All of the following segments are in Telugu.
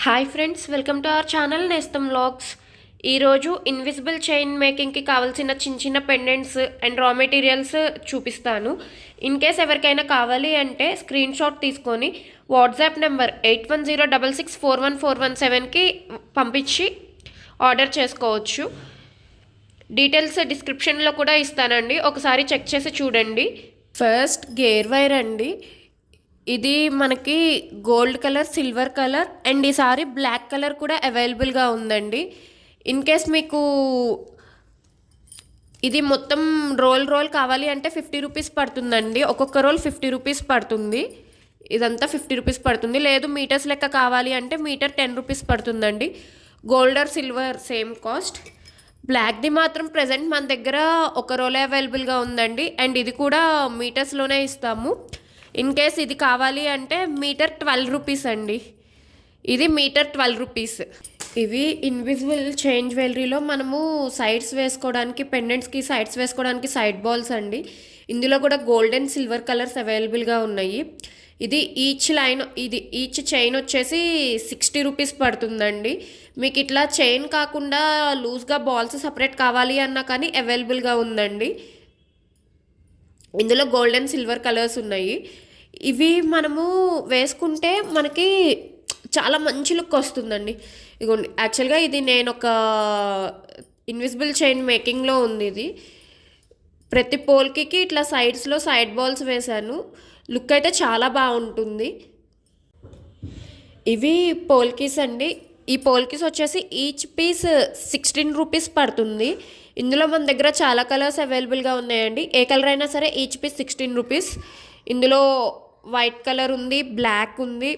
Hi friends, welcome to our channel నేస్తం వ్లాగ్స్. ఈరోజు ఇన్విజిబుల్ చైన్ మేకింగ్కి కావాల్సిన చిన్న చిన్న పెండెంట్స్ అండ్ రా మెటీరియల్స్ చూపిస్తాను. ఇన్ కేస్ ఎవరికైనా కావాలి అంటే స్క్రీన్ షాట్ తీసుకొని వాట్సాప్ నెంబర్ 8106641417కి పంపించి ఆర్డర్ చేసుకోవచ్చు. డీటెయిల్స్ డిస్క్రిప్షన్లో కూడా ఇస్తానండి, ఒకసారి చెక్ చేసి చూడండి. ఫస్ట్ గేర్ వైర్ అండి. ఇది మనకి gold colour, silver colour and ఈసారి బ్లాక్ కలర్ కూడా అవైలబుల్గా ఉందండి. ఇన్ కేస్ మీకు ఇది మొత్తం రోల్ కావాలి అంటే 50 రూపీస్ పడుతుందండి. ఒక్కొక్క రోల్ 50 రూపీస్ పడుతుంది. ఇదంతా 50 రూపీస్ పడుతుంది. లేదు మీటర్స్ లెక్క కావాలి అంటే మీటర్ 10 రూపీస్ పడుతుందండి. Gold or silver same cost. బ్లాక్ది మాత్రం ప్రజెంట్ మన దగ్గర ఒక రోలే అవైలబుల్గా ఉందండి. అండ్ ఇది కూడా మీటర్స్లోనే ఇస్తాము. ఇన్ కేస్ ఇది కావాలి అంటే మీటర్ 12 రూపీస్ అండి. ఇది మీటర్ 12 రూపీస్. ఇవి ఇన్విజిబుల్ చైన్ జ్యువెలరీలో మనము సైడ్స్ వేసుకోవడానికి, పెండెంట్స్కి సైడ్స్ వేసుకోవడానికి సైడ్ బాల్స్ అండి. ఇందులో కూడా గోల్డ్ అండ్ సిల్వర్ కలర్స్ అవైలబుల్గా ఉన్నాయి. ఇది ఈచ్ చైన్ వచ్చేసి 60 రూపీస్ పడుతుందండి. మీకు ఇట్లా చైన్ కాకుండా లూజ్గా బాల్స్ సపరేట్ కావాలి అన్నా కానీ అవైలబుల్గా ఉందండి. ఇందులో గోల్డ్ అండ్ సిల్వర్ కలర్స్ ఉన్నాయి. ఇవి మనము వేసుకుంటే మనకి చాలా మంచి లుక్ వస్తుందండి. ఇగోండి, యాక్చువల్గా ఇది నేను ఒక ఇన్విజిబుల్ చైన్ మేకింగ్లో ఉంది. ఇది ప్రతి పోల్కి ఇట్లా సైడ్స్లో సైడ్ బాల్స్ వేశాను. లుక్ అయితే చాలా బాగుంటుంది. ఇవి పోల్కీస్ అండి. ఈ పోల్కీస్ వచ్చేసి ఈచ్ పీస్ 16 రూపీస్ పడుతుంది. ఇందులో మన దగ్గర చాలా కలర్స్ అవైలబుల్గా ఉన్నాయండి. ఏ కలర్ అయినా సరే ఈచ్ పీస్ 16 రూపీస్. ఇందులో వైట్ కలర్ ఉంది, బ్లాక్ ఉంది,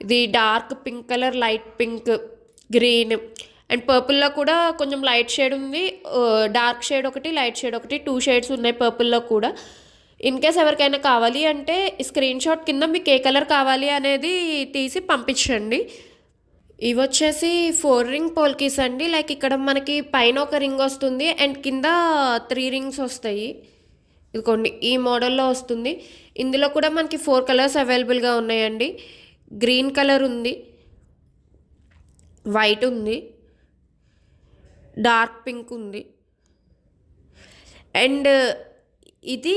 ఇది dark pink colour, light pink, green and పర్పుల్లో కూడా కొంచెం లైట్ షేడ్ ఉంది, డార్క్ షేడ్ ఒకటి, లైట్ షేడ్ ఒకటి, 2 షేడ్స్ ఉన్నాయి పర్పుల్లో కూడా. ఇన్ కేస్ ఎవరికైనా కావాలి అంటే స్క్రీన్ షాట్ కింద మీకు ఏ కలర్ కావాలి అనేది తీసి పంపించండి. ఇవి వచ్చేసి 4 రింగ్ పోల్కీస్ అండి. లైక్ ఇక్కడ మనకి పైన ఒక రింగ్ వస్తుంది అండ్ కింద 3 రింగ్స్ వస్తాయి. ఇదిగోండి, ఈ మోడల్లో వస్తుంది. ఇందులో కూడా మనకి 4 కలర్స్ అవైలబుల్గా ఉన్నాయండి. గ్రీన్ కలర్ ఉంది, వైట్ ఉంది, డార్క్ పింక్ ఉంది అండ్ ఇది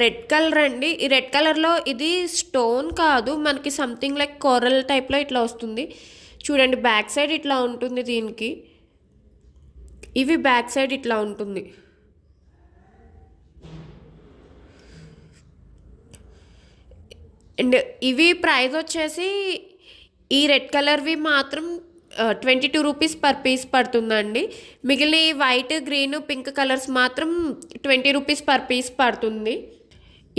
రెడ్ కలర్ అండి. ఈ రెడ్ కలర్లో ఇది స్టోన్ కాదు, మనకి సంథింగ్ లైక్ కోరల్ టైప్లో ఇట్లా వస్తుంది. చూడండి, బ్యాక్ సైడ్ ఇట్లా ఉంటుంది దీనికి. ఇవి బ్యాక్ సైడ్ ఇట్లా ఉంటుంది. అండ్ ఇవి ప్రైస్ వచ్చేసి ఈ రెడ్ కలర్వి మాత్రం 22 రూపీస్ పర్ పీస్ పడుతుందండి. మిగిలిన వైట్, గ్రీన్, పింక్ కలర్స్ మాత్రం 20 రూపీస్ పర్ పీస్ పడుతుంది.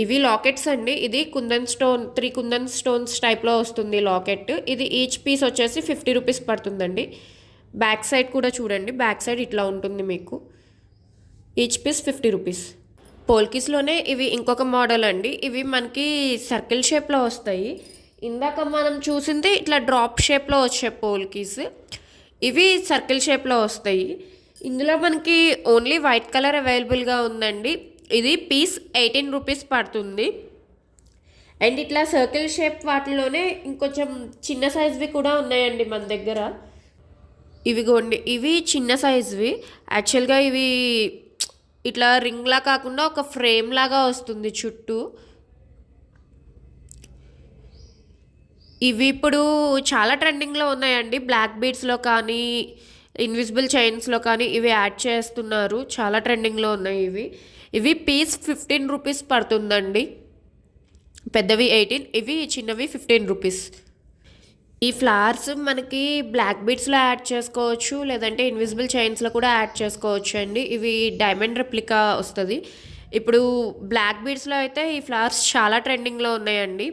ఇవి లాకెట్స్ అండి. ఇది కుందన్ స్టోన్, 3 కుందన్ స్టోన్స్ టైప్లో వస్తుంది లాకెట్. ఇది ఈచ్ పీస్ వచ్చేసి 50 రూపీస్ పడుతుందండి. బ్యాక్ సైడ్ కూడా చూడండి, బ్యాక్ సైడ్ ఇట్లా ఉంటుంది మీకు. Each piece 50 rupees. పోల్కీస్లోనే ఇవి ఇంకొక మోడల్ అండి. ఇవి మనకి సర్కిల్ షేప్లో వస్తాయి. ఇందాక మనం చూసింది ఇట్లా డ్రాప్ షేప్లో వచ్చే పోల్కీస్. ఇవి సర్కిల్ షేప్లో వస్తాయి. ఇందులో మనకి ఓన్లీ వైట్ కలర్ అవైలబుల్గా ఉందండి. ఇది పీస్ 18 రూపీస్ పడుతుంది. అండ్ ఇట్లా సర్కిల్ షేప్ వాటిలోనే ఇంకొంచెం చిన్న సైజ్వి కూడా ఉన్నాయండి మన దగ్గర. ఇవిగోండి, ఇవి చిన్న సైజ్వి. యాక్చువల్గా ఇవి ఇట్లా రింగ్లా కాకుండా ఒక ఫ్రేమ్ లాగా వస్తుంది చుట్టూ. ఇవి ఇప్పుడు చాలా ట్రెండింగ్లో ఉన్నాయండి. బ్లాక్ బీడ్స్లో కానీ, ఇన్విజిబుల్ చైన్స్లో కానీ ఇవి యాడ్ చేస్తున్నారు. చాలా ట్రెండింగ్లో ఉన్నాయి ఇవి. ఇవి పీస్ 15 రూపీస్ పడుతుందండి. పెద్దవి 18, ఇవి చిన్నవి 15 రూపీస్. ఈ ఫ్లవర్స్ మనకి బ్లాక్ బీడ్స్లో యాడ్ చేసుకోవచ్చు, లేదంటే ఇన్విజిబుల్ చైన్స్లో కూడా యాడ్ చేసుకోవచ్చు అండి. ఇవి డైమండ్ రెప్లికా వస్తుంది. ఇప్పుడు బ్లాక్ బీడ్స్లో అయితే ఈ ఫ్లవర్స్ చాలా ట్రెండింగ్లో ఉన్నాయండి.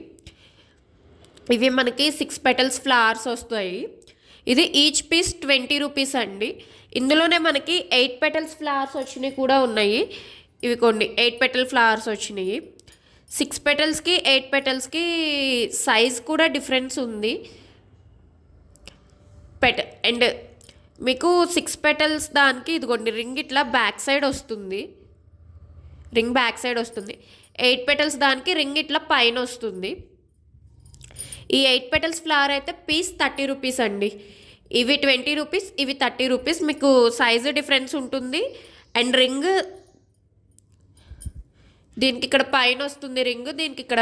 ఇవి మనకి 6 పెటల్స్ ఫ్లవర్స్ వస్తాయి. ఇది ఈచ్ పీస్ 20 రూపీస్ అండి. ఇందులోనే మనకి 8 పెటల్స్ ఫ్లవర్స్ వచ్చినాయి కూడా ఉన్నాయి. ఇవి కొన్ని 8 పెటల్ ఫ్లవర్స్ వచ్చినాయి. 6 పెటల్స్కి 8 పెటల్స్కి సైజ్ కూడా డిఫరెన్స్ ఉంది. అండ్ మీకు 6 పెటల్స్ దానికి ఇదిగోండి రింగ్ ఇట్లా బ్యాక్ సైడ్ వస్తుంది. రింగ్ బ్యాక్ సైడ్ వస్తుంది. 8 పెటల్స్ దానికి రింగ్ ఇట్లా పైన వస్తుంది. ఈ 8 పెటల్స్ ఫ్లవర్ అయితే పీస్ 30 రూపీస్ అండి. ఇవి 20 రూపీస్, ఇవి 30 రూపీస్. మీకు సైజు డిఫరెన్స్ ఉంటుంది. అండ్ రింగ్ దీనికి ఇక్కడ పైన వస్తుంది రింగ్, దీనికి ఇక్కడ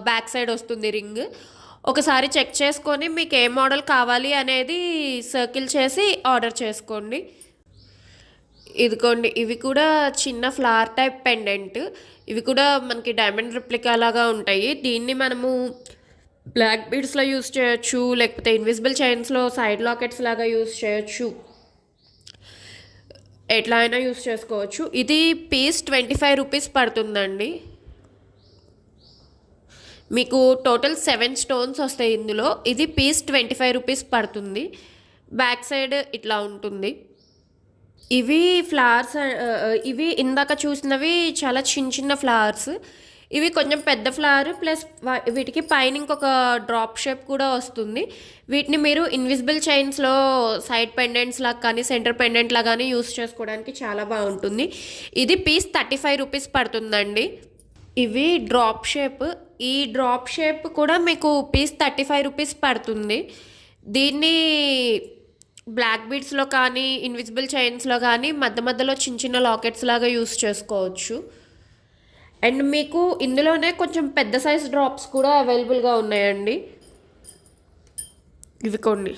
బ్యాక్ సైడ్ వస్తుంది రింగ్. ఒకసారి చెక్ చేసుకొని మీకు ఏ మోడల్ కావాలి అనేది సర్కిల్ చేసి ఆర్డర్ చేసుకోండి. ఇదిగోండి, ఇవి కూడా చిన్న ఫ్లవర్ టైప్ పెండెంట్. ఇవి కూడా మనకి డైమండ్ రిప్లికా లాగా ఉంటాయి. దీన్ని మనము బ్లాక్ బీడ్స్లో యూస్ చేయొచ్చు, లేకపోతే ఇన్విజిబుల్ చైన్స్లో సైడ్ లాకెట్స్ లాగా యూస్ చేయొచ్చు. ఎట్లా అయినా యూస్ చేసుకోవచ్చు. ఇది పీస్ 25 రూపీస్ పడుతుందండి. మీకు టోటల్ 7 స్టోన్స్ వస్తాయి ఇందులో. ఇది పీస్ 25 రూపీస్ పడుతుంది. బ్యాక్ సైడ్ ఇట్లా ఉంటుంది. ఇవి ఫ్లవర్స్, ఇవి ఇందాక చూసినవి చాలా చిన్న చిన్న ఫ్లవర్స్. ఇవి కొంచెం పెద్ద ఫ్లవర్ ప్లస్ వీటికి పైన ఇంకొక డ్రాప్ షేప్ కూడా వస్తుంది. వీటిని మీరు ఇన్విజిబుల్ చైన్స్లో సైడ్ పెండెంట్స్ లాగా కానీ సెంటర్ పెండెంట్ లాగా కానీ యూస్ చేసుకోవడానికి చాలా బాగుంటుంది. ఇది పీస్ 35 రూపీస్ పడుతుందండి. ఇవి డ్రాప్ షేప్. ఈ డ్రాప్ షేప్ కూడా మీకు పీస్ 35 రూపీస్ పడుతుంది. దీన్ని బ్లాక్ బీడ్స్లో కానీ ఇన్విజిబుల్ చైన్స్లో కానీ మధ్య మధ్యలో చిన్న చిన్న లాకెట్స్ లాగా యూస్ చేసుకోవచ్చు. అండ్ మీకు ఇందులోనే కొంచెం పెద్ద సైజ్ డ్రాప్స్ కూడా అవైలబుల్గా ఉన్నాయండి. ఇవి కొన్ని,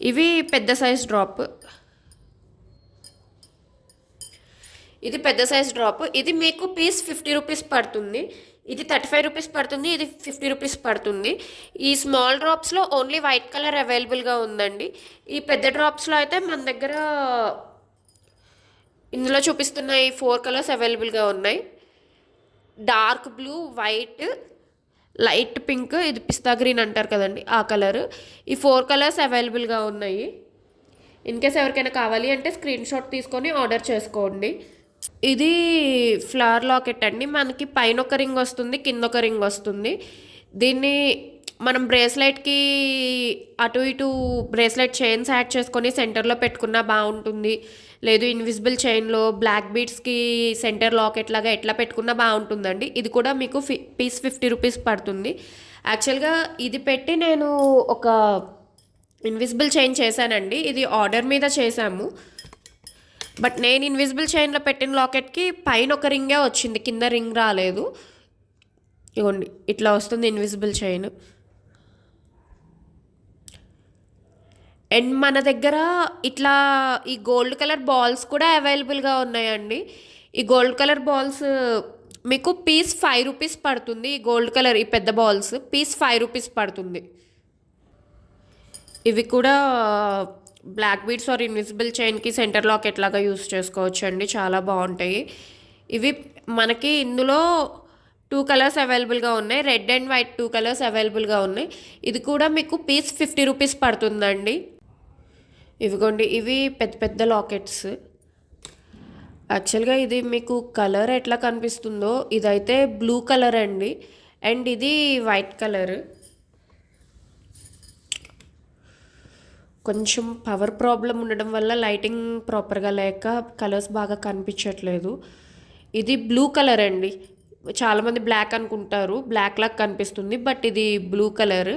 ఇవి పెద్ద సైజ్ డ్రాప్. ఇది పెద్ద సైజ్ డ్రాప్. ఇది మీకు పీస్ 50 రూపీస్ పడుతుంది. ఇది 35 రూపీస్ పడుతుంది, ఇది 50 రూపీస్ పడుతుంది. ఈ స్మాల్ డ్రాప్స్లో ఓన్లీ వైట్ కలర్ అవైలబుల్గా ఉందండి. ఈ పెద్ద డ్రాప్స్లో అయితే మన దగ్గర ఇందులో చూపిస్తున్న ఈ 4 కలర్స్ అవైలబుల్గా ఉన్నాయి. Dark blue, white, light pink, ఇది పిస్తా గ్రీన్ అంటారు కదండి ఆ కలర్. ఈ 4 కలర్స్ అవైలబుల్గా ఉన్నాయి. ఇన్కేస్ ఎవరికైనా కావాలి అంటే స్క్రీన్ షాట్ తీసుకొని ఆర్డర్ చేసుకోండి. ఇది ఫ్లవర్ లాకెట్ అండి. మనకి పైన ఒక రింగ్ వస్తుంది, కింద ఒక రింగ్ వస్తుంది. దీన్ని మనం బ్రేస్లెట్కి అటు ఇటు బ్రేస్లెట్ చైన్స్ యాడ్ చేసుకొని సెంటర్లో పెట్టుకున్నా బాగుంటుంది. లేదు ఇన్విజిబుల్ చైన్లో బ్లాక్ బీడ్స్కి సెంటర్ లాకెట్ లాగా ఎట్లా పెట్టుకున్నా బాగుంటుందండి. ఇది కూడా మీకు పీస్ 50 రూపీస్ పడుతుంది. యాక్చువల్గా ఇది పెట్టి నేను ఒక ఇన్విజిబుల్ చైన్ చేశానండి. ఇది ఆర్డర్ మీద చేశాము. బట్ నేను ఇన్విజిబుల్ చైన్లో పెట్టిన లాకెట్కి పైన ఒక రింగే వచ్చింది, కింద రింగ్ రాలేదు. ఇవ్వండి, ఇట్లా వస్తుంది ఇన్విజిబుల్ చైన్. అండ్ మన దగ్గర ఇట్లా ఈ గోల్డ్ కలర్ బాల్స్ కూడా అవైలబుల్గా ఉన్నాయండి. ఈ గోల్డ్ కలర్ బాల్స్ మీకు పీస్ 5 రూపీస్ పడుతుంది. ఈ గోల్డ్ కలర్ ఈ పెద్ద బాల్స్ పీస్ 5 రూపీస్ పడుతుంది. ఇవి కూడా బ్లాక్ బీడ్స్ ఆర్ ఇన్విజిబుల్ చైన్కి సెంటర్ లాకెట్ లాగా యూస్ చేసుకోవచ్చు అండి, చాలా బాగుంటాయి. ఇవి మనకి ఇందులో 2 కలర్స్ అవైలబుల్గా ఉన్నాయి. రెడ్ అండ్ వైట్ 2 కలర్స్ అవైలబుల్గా ఉన్నాయి. ఇది కూడా మీకు పీస్ 50 రూపీస్ పడుతుందండి. ఇవిగోండి, ఇవి పెద్ద పెద్ద లాకెట్స్. యాక్చువల్గా ఇది మీకు కలర్ ఎట్లా కనిపిస్తుందో ఇదైతే బ్లూ కలర్ అండి. అండ్ ఇది వైట్ కలర్. కొంచెం పవర్ ప్రాబ్లం ఉండడం వల్ల లైటింగ్ ప్రాపర్గా లేక కలర్స్ బాగా కనిపించట్లేదు. ఇది బ్లూ కలర్ అండి. చాలామంది బ్లాక్ అనుకుంటారు, బ్లాక్ లాగా కనిపిస్తుంది, బట్ ఇది బ్లూ కలర్.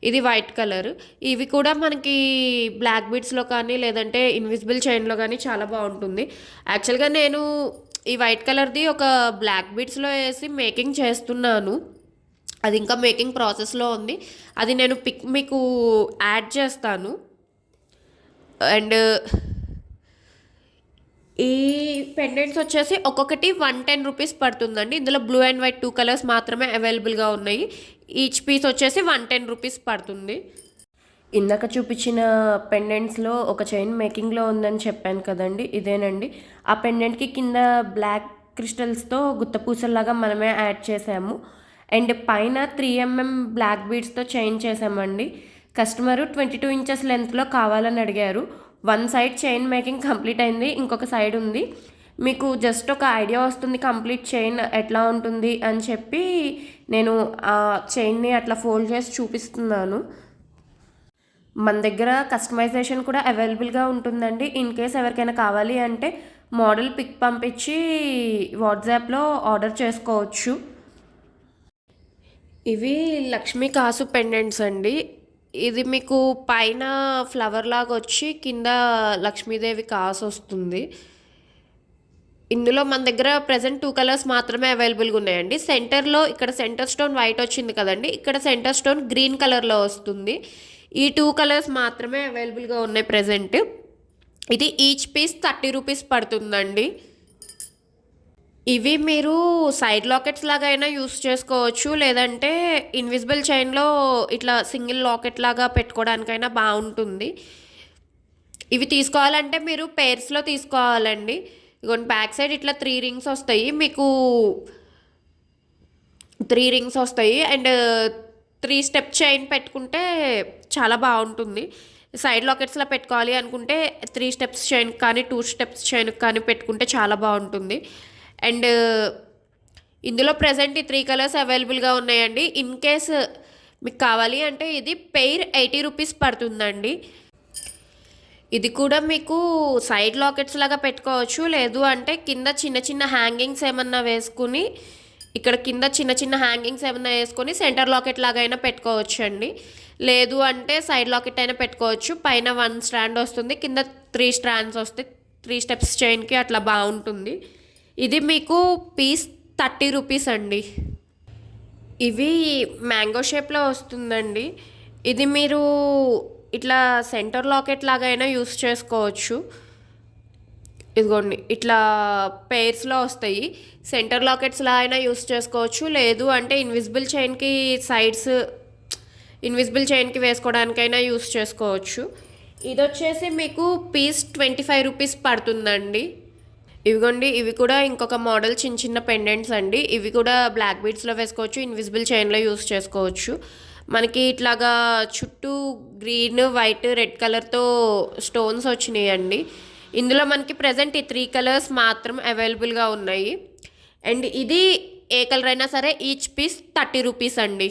ఇది వైట్ కలర్. ఇవి కూడా మనకి బ్లాక్ బీడ్స్లో కానీ లేదంటే ఇన్విజిబుల్ చైన్లో కానీ చాలా బాగుంటుంది. యాక్చువల్గా నేను ఈ వైట్ కలర్ది ఒక బ్లాక్ బీడ్స్లో వేసి మేకింగ్ చేస్తున్నాను. అది ఇంకా మేకింగ్ ప్రాసెస్లో ఉంది. అది నేను పిక్ మీకు యాడ్ చేస్తాను. అండ్ ఈ పెండెంట్స్ వచ్చేసి ఒక్కొక్కటి 110 రూపీస్ పడుతుందండి. ఇందులో బ్లూ అండ్ వైట్ 2 కలర్స్ మాత్రమే అవైలబుల్గా ఉన్నాయి. ఈచ్ పీస్ వచ్చేసి 110 రూపీస్ పడుతుంది. ఇందాక చూపించిన పెండెంట్స్లో ఒక చైన్ మేకింగ్లో ఉందని చెప్పాను కదండి, ఇదేనండి. ఆ పెండెంట్కి కింద బ్లాక్ క్రిస్టల్స్తో గుత్తపూసల్లాగా మనమే యాడ్ చేసాము. అండ్ పైన 3mm బ్లాక్ బీడ్స్తో చైన్ చేసామండి. కస్టమరు 22 ఇంచెస్ లెంత్లో కావాలని అడిగారు. 1 సైడ్ చైన్ మేకింగ్ కంప్లీట్ అయింది, ఇంకొక సైడ్ ఉంది. మీకు జస్ట్ ఒక ఐడియా వస్తుంది కంప్లీట్ చైన్ ఎట్లా ఉంటుంది అని చెప్పి నేను ఆ చైన్ని అట్లా ఫోల్డ్ చేసి చూపిస్తున్నాను. మన దగ్గర కస్టమైజేషన్ కూడా అవైలబుల్గా ఉంటుందండి. ఇన్ కేస్ ఎవరికైనా కావాలి అంటే మోడల్ పిక్ పంపించి వాట్సాప్లో ఆర్డర్ చేసుకోవచ్చు. ఇవి లక్ష్మీ కాసు పెండెంట్స్ అండి. ఇది మీకు పైన ఫ్లవర్ లాగా వచ్చి కింద లక్ష్మీదేవి కాసు వస్తుంది. ఇందులో మన దగ్గర ప్రెజెంట్ 2 కలర్స్ మాత్రమే అవైలబుల్గా ఉన్నాయండి. సెంటర్లో ఇక్కడ సెంటర్ స్టోన్ వైట్ వచ్చింది కదండి, ఇక్కడ సెంటర్ స్టోన్ గ్రీన్ కలర్లో వస్తుంది. ఈ 2 కలర్స్ మాత్రమే అవైలబుల్గా ఉన్నాయి ప్రెజెంట్. ఇది ఈచ్ పీస్ 30 రూపీస్ పడుతుందండి. ఇవి మీరు సైడ్ లాకెట్స్ లాగా అయినా యూస్ చేసుకోవచ్చు, లేదంటే ఇన్విజిబుల్ చైన్లో ఇట్లా సింగిల్ లాకెట్ లాగా పెట్టుకోవడానికైనా బాగుంటుంది. ఇవి తీసుకోవాలంటే మీరు పేర్స్లో తీసుకోవాలండి. ఇగోండి బ్యాక్ సైడ్ ఇట్లా 3 రింగ్స్ వస్తాయి మీకు. 3 రింగ్స్ వస్తాయి అండ్ 3 స్టెప్ చైన్ పెట్టుకుంటే చాలా బాగుంటుంది. సైడ్ లాకెట్స్లో పెట్టుకోవాలి అనుకుంటే 3 స్టెప్స్ చైన్ కానీ 2 స్టెప్స్ చైన్ కానీ పెట్టుకుంటే చాలా బాగుంటుంది. అండ్ ఇందులో ప్రజెంట్ ఈ 3 కలర్స్ అవైలబుల్గా ఉన్నాయండి. ఇన్ కేస్ మీకు కావాలి అంటే ఇది పెయిర్ 80 రూపీస్ పడుతుందండి. ఇది కూడా మీకు సైడ్ లాకెట్స్ లాగా పెట్టుకోవచ్చు, లేదు అంటే కింద చిన్న చిన్న హ్యాంగింగ్స్ ఏమన్నా వేసుకుని, ఇక్కడ కింద చిన్న చిన్న హ్యాంగింగ్స్ ఏమన్నా వేసుకొని సెంటర్ లాకెట్ లాగా అయినా పెట్టుకోవచ్చు అండి. లేదు అంటే సైడ్ లాకెట్ అయినా పెట్టుకోవచ్చు. పైన 1 స్టాండ్ వస్తుంది, కింద 3 స్టాండ్స్ వస్తాయి. 3 స్టెప్స్ చైన్కి అట్లా బాగుంటుంది. ఇది మీకు పీస్ 30 రూపీస్ అండి. ఇవి మ్యాంగో షేప్లో వస్తుందండి. ఇది మీరు ఇట్లా సెంటర్ లాకెట్ లాగా అయినా యూస్ చేసుకోవచ్చు. ఇదిగోండి ఇట్లా పెయిర్స్లో వస్తాయి. సెంటర్ లాకెట్స్లా అయినా యూస్ చేసుకోవచ్చు, లేదు అంటే ఇన్విజిబుల్ చైన్కి వేసుకోవడానికైనా యూస్ చేసుకోవచ్చు. ఇది వచ్చేసి మీకు పీస్ 25 రూపీస్ పడుతుందండి. ఇవిగోండి ఇవి కూడా ఇంకొక మోడల్ చిన్న చిన్న పెండెంట్స్ అండి. ఇవి కూడా బ్లాక్ బీడ్స్లో వేసుకోవచ్చు, ఇన్విజిబుల్ చైన్లో యూస్ చేసుకోవచ్చు. మనకి ఇట్లాగా చుట్టూ గ్రీన్, వైట్, రెడ్ కలర్తో స్టోన్స్ వచ్చినాయండి. ఇందులో మనకి ప్రజెంట్ ఈ 3 కలర్స్ మాత్రం అవైలబుల్గా ఉన్నాయి. అండ్ ఇది ఏ కలర్ అయినా సరే ఈచ్ పీస్ 30 రూపీస్ అండి.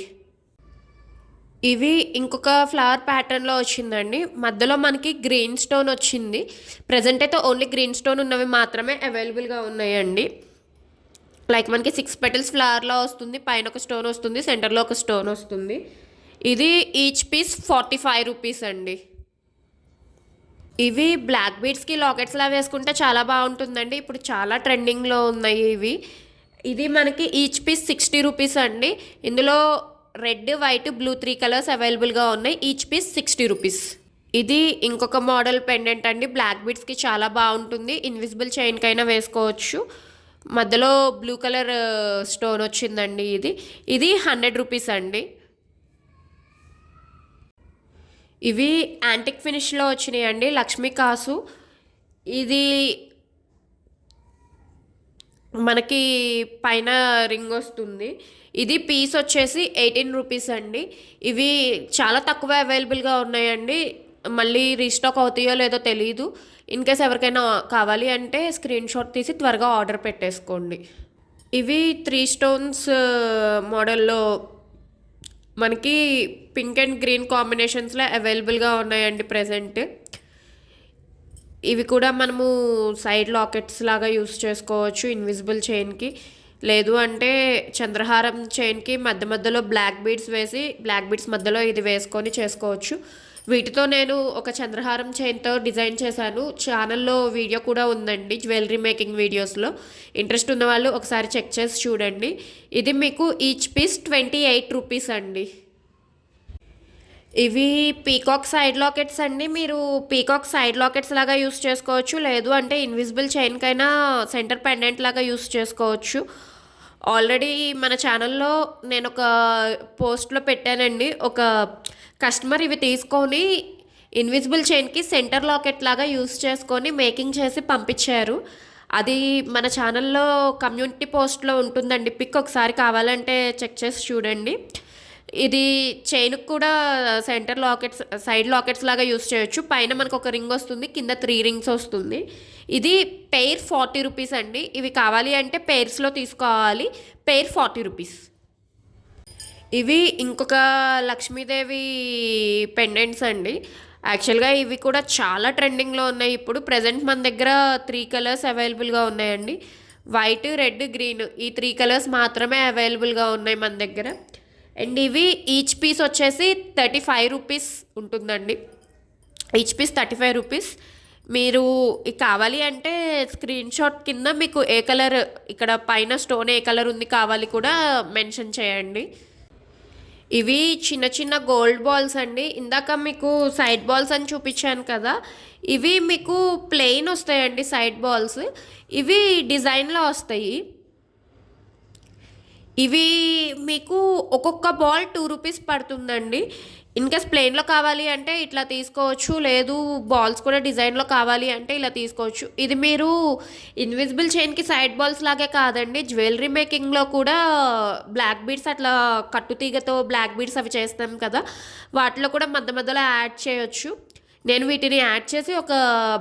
ఇవి ఇంకొక ఫ్లవర్ ప్యాటర్న్లో వచ్చిందండి. మధ్యలో మనకి గ్రీన్ స్టోన్ వచ్చింది. ప్రజెంట్ అయితే ఓన్లీ గ్రీన్ స్టోన్ ఉన్నవి మాత్రమే అవైలబుల్గా ఉన్నాయండి. లైక్ మనకి 6 పెటల్స్ ఫ్లవర్లో వస్తుంది, పైన ఒక స్టోన్ వస్తుంది, సెంటర్లో ఒక స్టోన్ వస్తుంది. ఇది ఈచ్ పీస్ 45 రూపీస్ అండి. ఇవి బ్లాక్ బీడ్స్కి లాకెట్స్లా వేసుకుంటే చాలా బాగుంటుందండి. ఇప్పుడు చాలా ట్రెండింగ్లో ఉన్నాయి ఇవి. ఇది మనకి ఈచ్ పీస్ 60 రూపీస్ అండి. ఇందులో రెడ్, వైట్, బ్లూ 3 కలర్స్ అవైలబుల్గా ఉన్నాయి. Each piece 60 rupees. ఇది ఇంకొక మోడల్ పెండెంట్ అండి. బ్లాక్ బీడ్స్కి చాలా బాగుంటుంది. ఇన్విజిబుల్ చైన్కైనా వేసుకోవచ్చు. మధ్యలో బ్లూ కలర్ స్టోన్ వచ్చిందండి. ఇది 100 రూపీస్ అండి. ఇవి యాంటిక్ ఫినిష్లో వచ్చినాయండి, లక్ష్మీ కాసు. ఇది మనకి పైన రింగ్ వస్తుంది. ఇది పీస్ వచ్చేసి 18 రూపీస్ అండి. ఇవి చాలా తక్కువ అవైలబుల్గా ఉన్నాయండి. మళ్ళీ రీస్టాక్ అవుతాయో లేదో తెలియదు. ఇన్ కేస్ ఎవరికైనా కావాలి అంటే స్క్రీన్ షాట్ తీసి త్వరగా ఆర్డర్ పెట్టేసుకోండి. ఇవి 3 స్టోన్స్ మోడల్లో మనకి పింక్ అండ్ గ్రీన్ కాంబినేషన్స్లో అవైలబుల్గా ఉన్నాయండి ప్రజెంట్. ఇవి కూడా మనము సైడ్ లాకెట్స్ లాగా యూస్ చేసుకోవచ్చు ఇన్విజిబుల్ చైన్కి, లేదు అంటే చంద్రహారం చైన్కి మధ్యలో బ్లాక్ బీడ్స్ వేసి బ్లాక్ బీడ్స్ మధ్యలో ఇది వేసుకొని చేసుకోవచ్చు. వీటితో నేను ఒక చంద్రహారం చైన్తో డిజైన్ చేశాను. ఛానల్లో వీడియో కూడా ఉందండి, జ్యువెలరీ మేకింగ్ వీడియోస్లో. ఇంట్రెస్ట్ ఉన్న వాళ్ళు ఒకసారి చెక్ చేసి చూడండి. ఇది మీకు ఈచ్ పీస్ 28 రూపీస్ అండి. ఇవి పీకాక్ సైడ్ లాకెట్స్ అండి. మీరు పీకాక్ సైడ్ లాకెట్స్ లాగా యూస్ చేసుకోవచ్చు, లేదు అంటే ఇన్విజిబుల్ చైన్కైనా సెంటర్ పెండెంట్ లాగా యూస్ చేసుకోవచ్చు. ఆల్రెడీ మన ఛానల్లో నేను ఒక పోస్ట్లో పెట్టానండి. ఒక కస్టమర్ ఇవి తీసుకొని ఇన్విజిబుల్ చైన్కి సెంటర్ లాకెట్ లాగా యూస్ చేసుకొని మేకింగ్ చేసి పంపించారు. అది మన ఛానల్లో కమ్యూనిటీ పోస్ట్లో ఉంటుందండి పిక్, ఒకసారి కావాలంటే చెక్ చేసి చూడండి. ఇది చైన్కి కూడా సెంటర్ లాకెట్స్, సైడ్ లాకెట్స్ లాగా యూస్ చేయొచ్చు. పైన మనకు ఒక రింగ్ వస్తుంది, కింద 3 రింగ్స్ వస్తుంది. ఇది పెయిర్ 40 రూపీస్ అండి. ఇవి కావాలి అంటే పెయిర్స్లో తీసుకోవాలి. Pair 40 rupees. ఇవి ఇంకొక లక్ష్మీదేవి పెండెంట్స్ అండి. యాక్చువల్గా ఇవి కూడా చాలా ట్రెండింగ్లో ఉన్నాయి ఇప్పుడు. ప్రజెంట్ మన దగ్గర 3 కలర్స్ అవైలబుల్గా ఉన్నాయండి. వైట్, రెడ్, గ్రీన్ ఈ 3 కలర్స్ మాత్రమే అవైలబుల్గా ఉన్నాయి మన దగ్గర. అండ్ ఇవి ఈచ్ పీస్ వచ్చేసి 35 రూపీస్ ఉంటుందండి. Each piece 35 rupees. మీరు ఇది కావాలి అంటే స్క్రీన్ షాట్ కింద మీకు ఏ కలర్, ఇక్కడ పైన స్టోన్ ఏ కలర్ ఉంది కావాలి కూడా మెన్షన్ చేయండి. ఇవి చిన్న చిన్న గోల్డ్ బాల్స్ అండి. ఇందాక మీకు సైడ్ బాల్స్ అని చూపించాను కదా, ఇవి మీకు ప్లెయిన్ వస్తాయండి సైడ్ బాల్స్. ఇవి డిజైన్లో వస్తాయి. ఇవి మీకు ఒక్కొక్క బాల్ 2 రూపీస్ పడుతుందండి. ఇన్కేస్ ప్లెయిన్లో కావాలి అంటే ఇట్లా తీసుకోవచ్చు, లేదు బాల్స్ కూడా డిజైన్లో కావాలి అంటే ఇలా తీసుకోవచ్చు. ఇది మీరు ఇన్విజిబుల్ చైన్కి సైడ్ బాల్స్ లాగే కాదండి, జ్యువెలరీ మేకింగ్లో కూడా బ్లాక్ బీడ్స్ అట్లా కట్టుతీగతో బ్లాక్ బీడ్స్ అవి చేస్తాం కదా, వాటిలో కూడా మధ్య మధ్యలో యాడ్ చేయొచ్చు. నేను వీటిని యాడ్ చేసి ఒక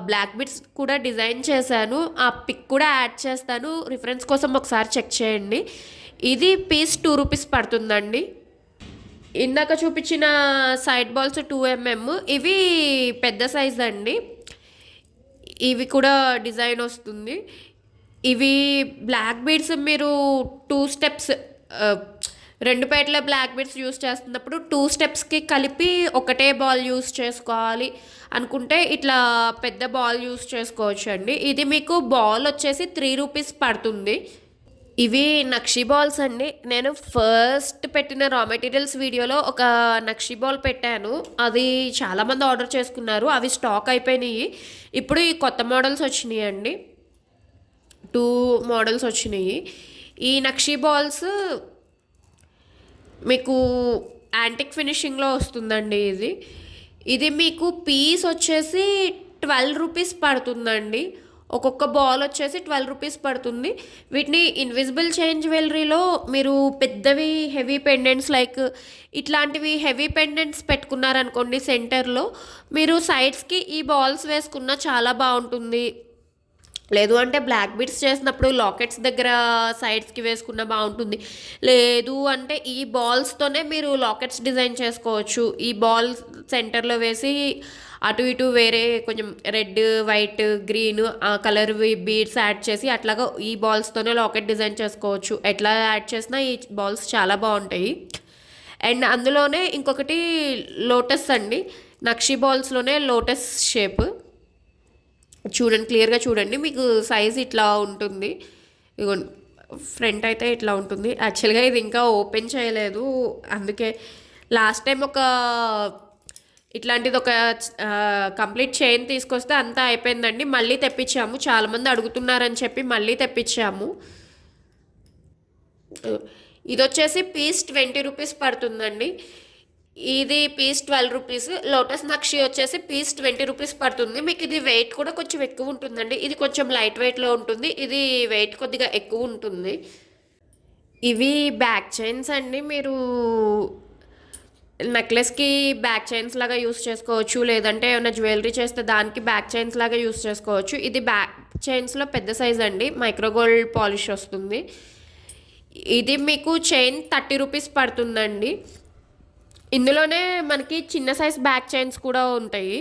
బ్లాక్ బీడ్స్ కూడా డిజైన్ చేశాను, ఆ పిక్ కూడా యాడ్ చేస్తాను, రిఫరెన్స్ కోసం ఒకసారి చెక్ చేయండి. ఇది పీస్ 2 రూపీస్ పడుతుందండి. ఇందాక చూపించిన సైడ్ బాల్స్ 2 mm, ఇవి పెద్ద సైజ్ అండి. ఇవి కూడా డిజైన్ వస్తుంది. ఇవి బ్లాక్ బీడ్స్ మీరు 2 స్టెప్స్, 2 పేటల బ్లాక్ బీడ్స్ యూస్ చేస్తున్నప్పుడు 2 స్టెప్స్కి కలిపి ఒకటే బాల్ యూస్ చేసుకోవాలి అనుకుంటే ఇట్లా పెద్ద బాల్ యూస్ చేసుకోవచ్చు అండి. ఇది మీకు బాల్ వచ్చేసి 3 రూపీస్ పడుతుంది. ఇవి నక్షీ బాల్స్ అండి. నేను ఫస్ట్ పెట్టిన రా మెటీరియల్స్ వీడియోలో ఒక నక్షీ బాల్ పెట్టాను, అది చాలామంది ఆర్డర్ చేసుకున్నారు, అవి స్టాక్ అయిపోయినాయి. ఇప్పుడు ఈ కొత్త మోడల్స్ వచ్చినాయి అండి, 2 మోడల్స్ వచ్చినాయి. ఈ నక్షీ బాల్స్ మీకు యాంటిక్ ఫినిషింగ్లో వస్తుందండి. ఇది మీకు పీస్ వచ్చేసి 12 రూపీస్ పడుతుందండి. ఒక్కొక్క బాల్ వచ్చేసి 12 రూపీస్ పడుతుంది. వీటిని ఇన్విజిబుల్ చైన్ జ్యువెలరీలో మీరు పెద్దవి హెవీ పెండెంట్స్ లైక్ ఇట్లాంటివి హెవీ పెండెంట్స్ పెట్టుకున్నారనుకోండి, సెంటర్లో మీరు సైడ్స్కి ఈ బాల్స్ వేసుకున్న చాలా బాగుంటుంది. లేదు అంటే బ్లాక్ బీడ్స్ చేసినప్పుడు లాకెట్స్ దగ్గర సైడ్స్కి వేసుకున్న బాగుంటుంది. లేదు అంటే ఈ బాల్స్తోనే మీరు లాకెట్స్ డిజైన్ చేసుకోవచ్చు. ఈ బాల్ సెంటర్లో వేసి అటు ఇటు వేరే కొంచెం రెడ్, వైట్, గ్రీన్ ఆ కలర్ బీడ్స్ యాడ్ చేసి అట్లాగా ఈ బాల్స్తోనే లాకెట్ డిజైన్ చేసుకోవచ్చు. ఎట్లా యాడ్ చేసినా ఈ బాల్స్ చాలా బాగుంటాయి. అండ్ అందులోనే ఇంకొకటి లోటస్ అండి, నక్షీ బాల్స్లోనే లోటస్ షేప్ చూడండి, క్లియర్గా చూడండి, మీకు సైజ్ ఇట్లా ఉంటుంది. ఇగో ఫ్రంట్ అయితే ఇట్లా ఉంటుంది. యాక్చువల్గా ఇది ఇంకా ఓపెన్ చేయలేదు, అందుకే లాస్ట్ టైం ఒక ఇట్లాంటిది ఒక కంప్లీట్ చైన్ తీసుకొస్తే అంతా అయిపోయిందండి, మళ్ళీ తెప్పించాము, చాలామంది అడుగుతున్నారని చెప్పి మళ్ళీ తెప్పించాము. ఇది వచ్చేసి పీస్ 20 రూపీస్ పడుతుందండి. ఇది పీస్ 12 రూపీస్. లోటస్ నక్షి వచ్చేసి పీస్ 20 రూపీస్ పడుతుంది. మీకు ఇది వెయిట్ కూడా కొంచెం ఎక్కువ ఉంటుందండి, ఇది కొంచెం లైట్ వెయిట్లో ఉంటుంది, ఇది వెయిట్ కొద్దిగా ఎక్కువ ఉంటుంది. ఇవి బ్యాక్ చైన్స్ అండి, మీరు నెక్లెస్కి బ్యాక్ చైన్స్ లాగా యూస్ చేసుకోవచ్చు, లేదంటే ఏమైనా జ్యువెలరీ చేస్తే దానికి బ్యాక్ చైన్స్ లాగా యూస్ చేసుకోవచ్చు. ఇది బ్యాక్ చైన్స్లో పెద్ద సైజ్ అండి, మైక్రోగోల్డ్ పాలిష్ వస్తుంది. ఇది మీకు చైన్ 30 రూపీస్ పడుతుందండి. ఇందులోనే మనకి చిన్న సైజ్ బ్యాక్ చైన్స్ కూడా ఉంటాయి.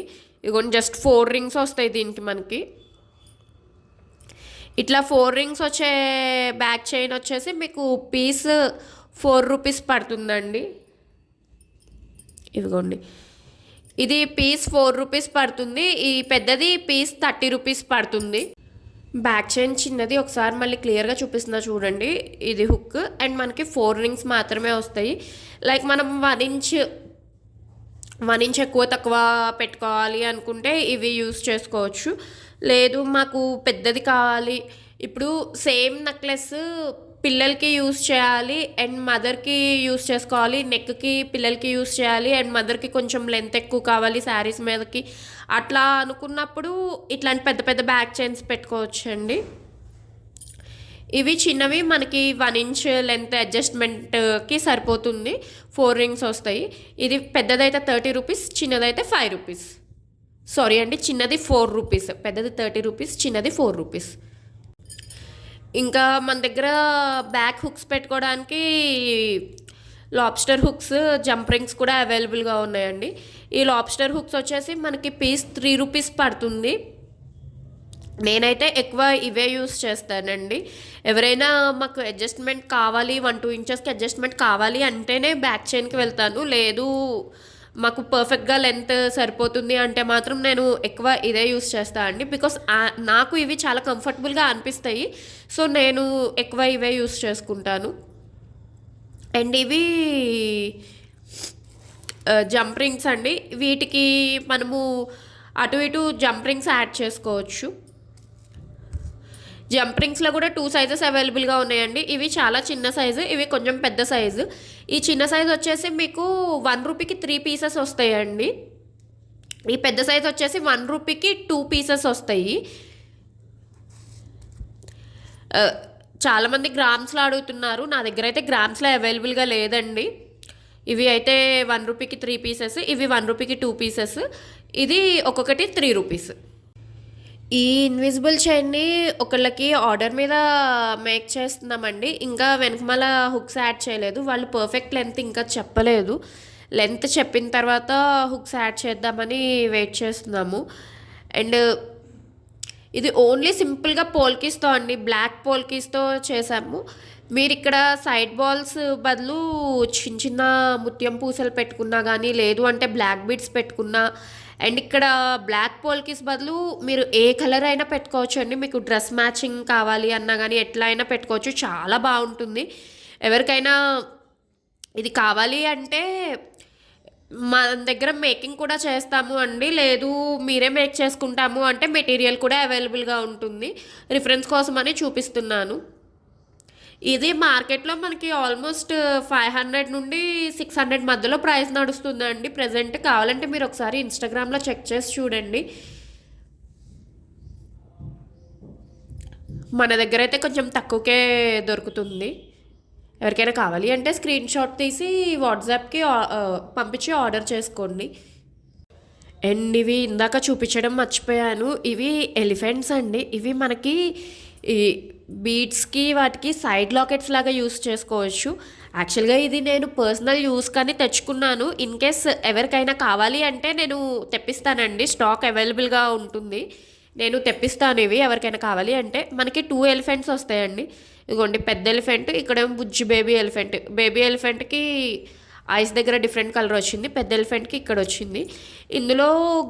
ఇగోండి జస్ట్ 4 రింగ్స్ వస్తాయి దీనికి. మనకి ఇట్లా 4 రింగ్స్ వచ్చే బ్యాక్ చైన్ వచ్చేసి మీకు పీస్ 4 రూపీస్ పడుతుందండి. ఇదిగోండి, ఇది పీస్ 4 రూపీస్ పడుతుంది. ఈ పెద్దది పీస్ 30 రూపీస్ పడుతుంది. బ్యాక్ చైన్ చిన్నది ఒకసారి మళ్ళీ క్లియర్గా చూపిస్తున్నా చూడండి. ఇది హుక్ అండ్ మనకి 4 రింగ్స్ మాత్రమే వస్తాయి. లైక్ మనం 1 ఇంచ్ ఎక్కువ తక్కువ పెట్టుకోవాలి అనుకుంటే ఇవి యూస్ చేసుకోవచ్చు. లేదు మాకు పెద్దది కావాలి, ఇప్పుడు సేమ్ నెక్లెస్ పిల్లలకి యూస్ చేయాలి అండ్ మదర్కి యూస్ చేసుకోవాలి, నెక్కి పిల్లలకి యూస్ చేయాలి అండ్ మదర్కి కొంచెం లెంత్ ఎక్కువ కావాలి శారీస్ మీదకి, అట్లా అనుకున్నప్పుడు ఇట్లాంటి పెద్ద పెద్ద బ్యాక్ చైన్స్ పెట్టుకోవచ్చు అండి. ఇవి చిన్నవి మనకి 1 ఇంచ్ లెంత్ అడ్జస్ట్మెంట్కి సరిపోతుంది. 4 రింగ్స్ వస్తాయి. ఇది పెద్దదైతే 30 రూపీస్, చిన్నదైతే 5 రూపీస్. సారీ అండి, చిన్నది 4 రూపీస్, పెద్దది 30 రూపీస్, చిన్నది 4 రూపీస్. ఇంకా మన దగ్గర బ్యాక్ హుక్స్ పెట్టుకోవడానికి లాబ్స్టర్ హుక్స్, జంప్ రింగ్స్ కూడా అవైలబుల్గా ఉన్నాయండి. ఈ లాబ్స్టర్ హుక్స్ వచ్చేసి మనకి పీస్ 3 రూపీస్ పడుతుంది. నేనైతే ఎక్కువ ఇవే యూస్ చేస్తానండి. ఎవరైనా మాకు అడ్జస్ట్‌మెంట్ కావాలి 1, 2 ఇంచెస్‌కి అడ్జస్ట్‌మెంట్ కావాలి అంటేనే బ్యాక్ చైన్‌కి వెళ్తాను. లేదు మాకు పర్ఫెక్ట్‌గా లెంత్ సరిపోతుంది అంటే మాత్రం నేను ఎక్కువ ఇదే యూస్ చేస్తా అండి. బికాస్ నాకు ఇవి చాలా కంఫర్టబుల్‌గా అనిపిస్తాయి. సో, నేను ఎక్కువ ఇవే యూస్ చేసుకుంటాను. అండ్ ఇవి జంప్ రింగ్స్ అండి. వీటికి మనము అటు ఇటు జంప్ రింగ్స్ యాడ్ చేసుకోవచ్చు. జంప్ రింగ్స్‌లో కూడా 2 సైజెస్ అవైలబుల్‌గా ఉన్నాయండి. ఇవి చాలా చిన్న సైజు, ఇవి కొంచెం పెద్ద సైజు. ఈ చిన్న సైజు వచ్చేసి మీకు ₹1కి 3 పీసెస్ వస్తాయండి. ఈ పెద్ద సైజు వచ్చేసి ₹1కి 2 పీసెస్ వస్తాయి. చాలామంది గ్రామ్స్‌లో అడుగుతున్నారు. నా దగ్గర అయితే గ్రామ్స్‌లో అవైలబుల్‌గా లేదండి. ఇవి అయితే ₹1కి 3 పీసెస్, ఇవి ₹1కి 2 పీసెస్. ఇది ఒక్కొక్కటి ₹3. ఈ ఇన్విజిబుల్ చైన్ని ఒకళ్ళకి ఆర్డర్ మీద మేక్ చేస్తున్నామండి. ఇంకా వెనకమాల హుక్స్ యాడ్ చేయలేదు. వాళ్ళు పర్ఫెక్ట్ లెంత్ ఇంకా చెప్పలేదు. లెంత్ చెప్పిన తర్వాత హుక్స్ యాడ్ చేద్దామని వెయిట్ చేస్తున్నాము. అండ్ ఇది ఓన్లీ సింపుల్‌గా పోల్కీస్‌తో అండి. బ్లాక్ పోల్కీస్‌తో చేసాము. మీరిక్కడ సైడ్ బాల్స్ బదులు చిన్న చిన్న ముత్యం పూసలు పెట్టుకున్నా గానీ, లేదు అంటే బ్లాక్ బీడ్స్ పెట్టుకున్నా, అండ్ ఇక్కడ బ్లాక్ పోల్కీస్ బదులు మీరు ఏ కలర్ అయినా పెట్టుకోవచ్చండి. మీకు డ్రెస్ మ్యాచింగ్ కావాలి అన్నా గానీ ఎట్లా అయినా పెట్టుకోవచ్చు. చాలా బావుంటుంది. ఎవరికైనా ఇది కావాలి అంటే మన దగ్గర మేకింగ్ కూడా చేస్తాము అండి. లేదు మీరే మేక్ చేసుకుంటాము అంటే మెటీరియల్ కూడా అవైలబుల్‌గా ఉంటుంది. రిఫరెన్స్ కోసమని చూపిస్తున్నాను. ఇది మార్కెట్‌లో మనకి ఆల్మోస్ట్ 500 నుండి 600 మధ్యలో ప్రైస్ నడుస్తుందండి ప్రెజెంట్. కావాలంటే మీరు ఒకసారి ఇన్‌స్టాగ్రామ్‌లో చెక్ చేసి చూడండి. మన దగ్గరైతే కొంచెం తక్కువకే దొరుకుతుంది. ఎవరికైనా కావాలి అంటే స్క్రీన్ షాట్ తీసి వాట్సాప్‌కి పంపించి ఆర్డర్ చేసుకోండి. అండ్ ఇవి ఇందాక చూపించడం మర్చిపోయాను. ఇవి ఎలిఫెంట్స్ అండి. ఇవి మనకి ఈ బీడ్స్‌కి వాటికి సైడ్ లాకెట్స్ లాగా యూస్ చేసుకోవచ్చు. యాక్చువల్‌గా ఇది నేను పర్సనల్ యూస్‌కని తెచ్చుకున్నాను. ఇన్ కేస్ ఎవరికైనా కావాలి అంటే నేను తెప్పిస్తానండి. స్టాక్ అవైలబుల్‌గా ఉంటుంది. నేను తెప్పిస్తాను ఇవి ఎవరికైనా కావాలి అంటే. మనకి 2 ఎలిఫెంట్స్ వస్తాయండి. ఇదిగోండి పెద్ద ఎలిఫెంట్, ఇక్కడేమో బుజ్జి బేబీ ఎలిఫెంట్. బేబీ ఎలిఫెంట్‌కి ఐస్ దగ్గర డిఫరెంట్ కలర్ వచ్చింది. పెద్ద ఎలిఫెంట్‌కి ఇక్కడ వచ్చింది. ఇందులో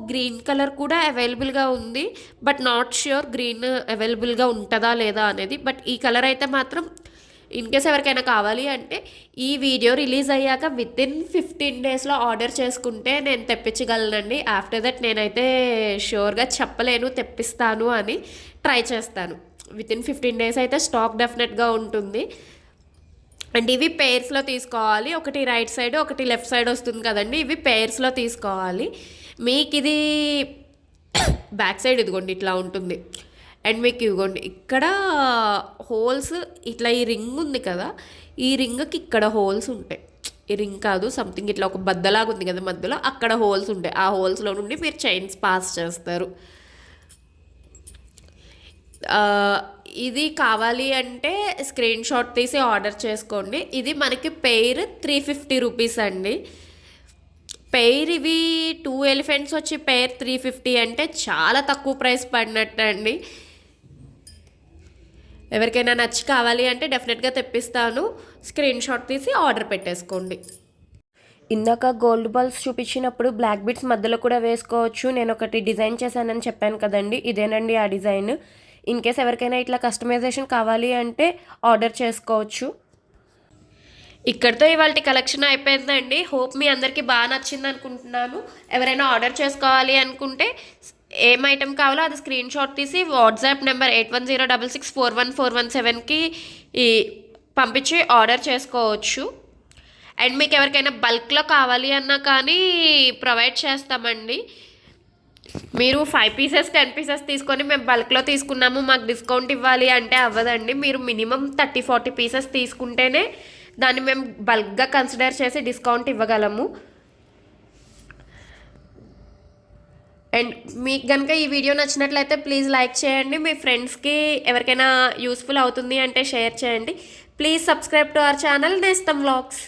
గ్రీన్ కలర్ కూడా అవైలబుల్‌గా ఉంది. బట్ నాట్ ష్యూర్ గ్రీన్ అవైలబుల్‌గా ఉంటదా లేదా అనేది. బట్ ఈ కలర్ అయితే మాత్రం ఇన్ కేస్ ఎవరికైనా కావాలి అంటే ఈ వీడియో రిలీజ్ అయ్యాక వితిన్ 15 డేస్‌లో ఆర్డర్ చేసుకుంటే నేను తెప్పించగలనండి. ఆఫ్టర్ దట్ నేనైతే ష్యూర్‌గా చెప్పలేను తెప్పిస్తాను అని. ట్రై చేస్తాను. వితిన్ 15 డేస్ అయితే స్టాక్ డెఫినెట్‌గా ఉంటుంది. అండ్ ఇవి పెయిర్స్‌లో తీసుకోవాలి. ఒకటి రైట్ సైడ్, ఒకటి లెఫ్ట్ సైడ్ వస్తుంది కదండీ! ఇవి పెయిర్స్‌లో తీసుకోవాలి. మీకిది బ్యాక్ సైడ్ ఇదిగోండి ఇట్లా ఉంటుంది. అండ్ మీకు ఇదిగోండి ఇక్కడ హోల్స్ ఇట్లా ఈ రింగ్ ఉంది కదా! ఈ రింగ్‌కి ఇక్కడ హోల్స్ ఉంటాయి. ఈ రింగ్ కాదు సంథింగ్ ఇట్లా ఒక బద్దలాగా ఉంది కదా మధ్యలో అక్కడ హోల్స్ ఉంటాయి. ఆ హోల్స్‌లో నుండి మీరు చైన్స్ పాస్ చేస్తారు. ఇది కావాలి అంటే స్క్రీన్ షాట్ తీసి ఆర్డర్ చేసుకోండి. ఇది మనకి పెయిర్ ₹350 అండి. పెయిర్ ఇవి 2 ఎలిఫెంట్స్ వచ్చి పెయిర్ 350 అంటే చాలా తక్కువ ప్రైస్ పడినట్టండి. ఎవరికైనా నచ్చి కావాలి అంటే డెఫినెట్‌గా తెప్పిస్తాను. స్క్రీన్ షాట్ తీసి ఆర్డర్ పెట్టేసుకోండి. ఇందాక గోల్డ్ బాల్స్ చూపించినప్పుడు బ్లాక్ బీడ్స్ మధ్యలో కూడా వేసుకోవచ్చు. నేను ఒకటి డిజైన్ చేశానని చెప్పాను కదండి! ఇదేనండి ఆ డిజైన్. ఇన్ కేస్ ఎవరికైనా ఇట్లా కస్టమైజేషన్ కావాలి అంటే ఆర్డర్ చేసుకోవచ్చు. ఇక్కడితో ఇవాల్టి కలెక్షన్ అయిపోయిందండి. హోప్ మీ అందరికీ బాగా నచ్చింది అనుకుంటున్నాను. ఎవరైనా ఆర్డర్ చేసుకోవాలి అనుకుంటే ఏం ఐటెం కావాలో అది స్క్రీన్ షాట్ తీసి వాట్సాప్ నెంబర్ 8106641417కి పంపించి ఆర్డర్ చేసుకోవచ్చు. అండ్ మీకు ఎవరికైనా బల్క్లో కావాలి అన్నా కానీ ప్రొవైడ్ చేస్తామండి. మీరు 5 పీసెస్ 10 పీసెస్ తీసుకొని మేము బల్క్లో తీసుకున్నాము మాకు డిస్కౌంట్ ఇవ్వాలి అంటే అవ్వదండి. మీరు మినిమం 30-40 పీసెస్ తీసుకుంటేనే దాన్ని మేము బల్క్గా కన్సిడర్ చేసి డిస్కౌంట్ ఇవ్వగలము. అండ్ మీకు కనుక ఈ వీడియో నచ్చినట్లయితే ప్లీజ్ లైక్ చేయండి. మీ ఫ్రెండ్స్కి ఎవరికైనా యూస్ఫుల్ అవుతుంది అంటే షేర్ చేయండి. Please subscribe to our channel నేస్తం వ్లాగ్స్.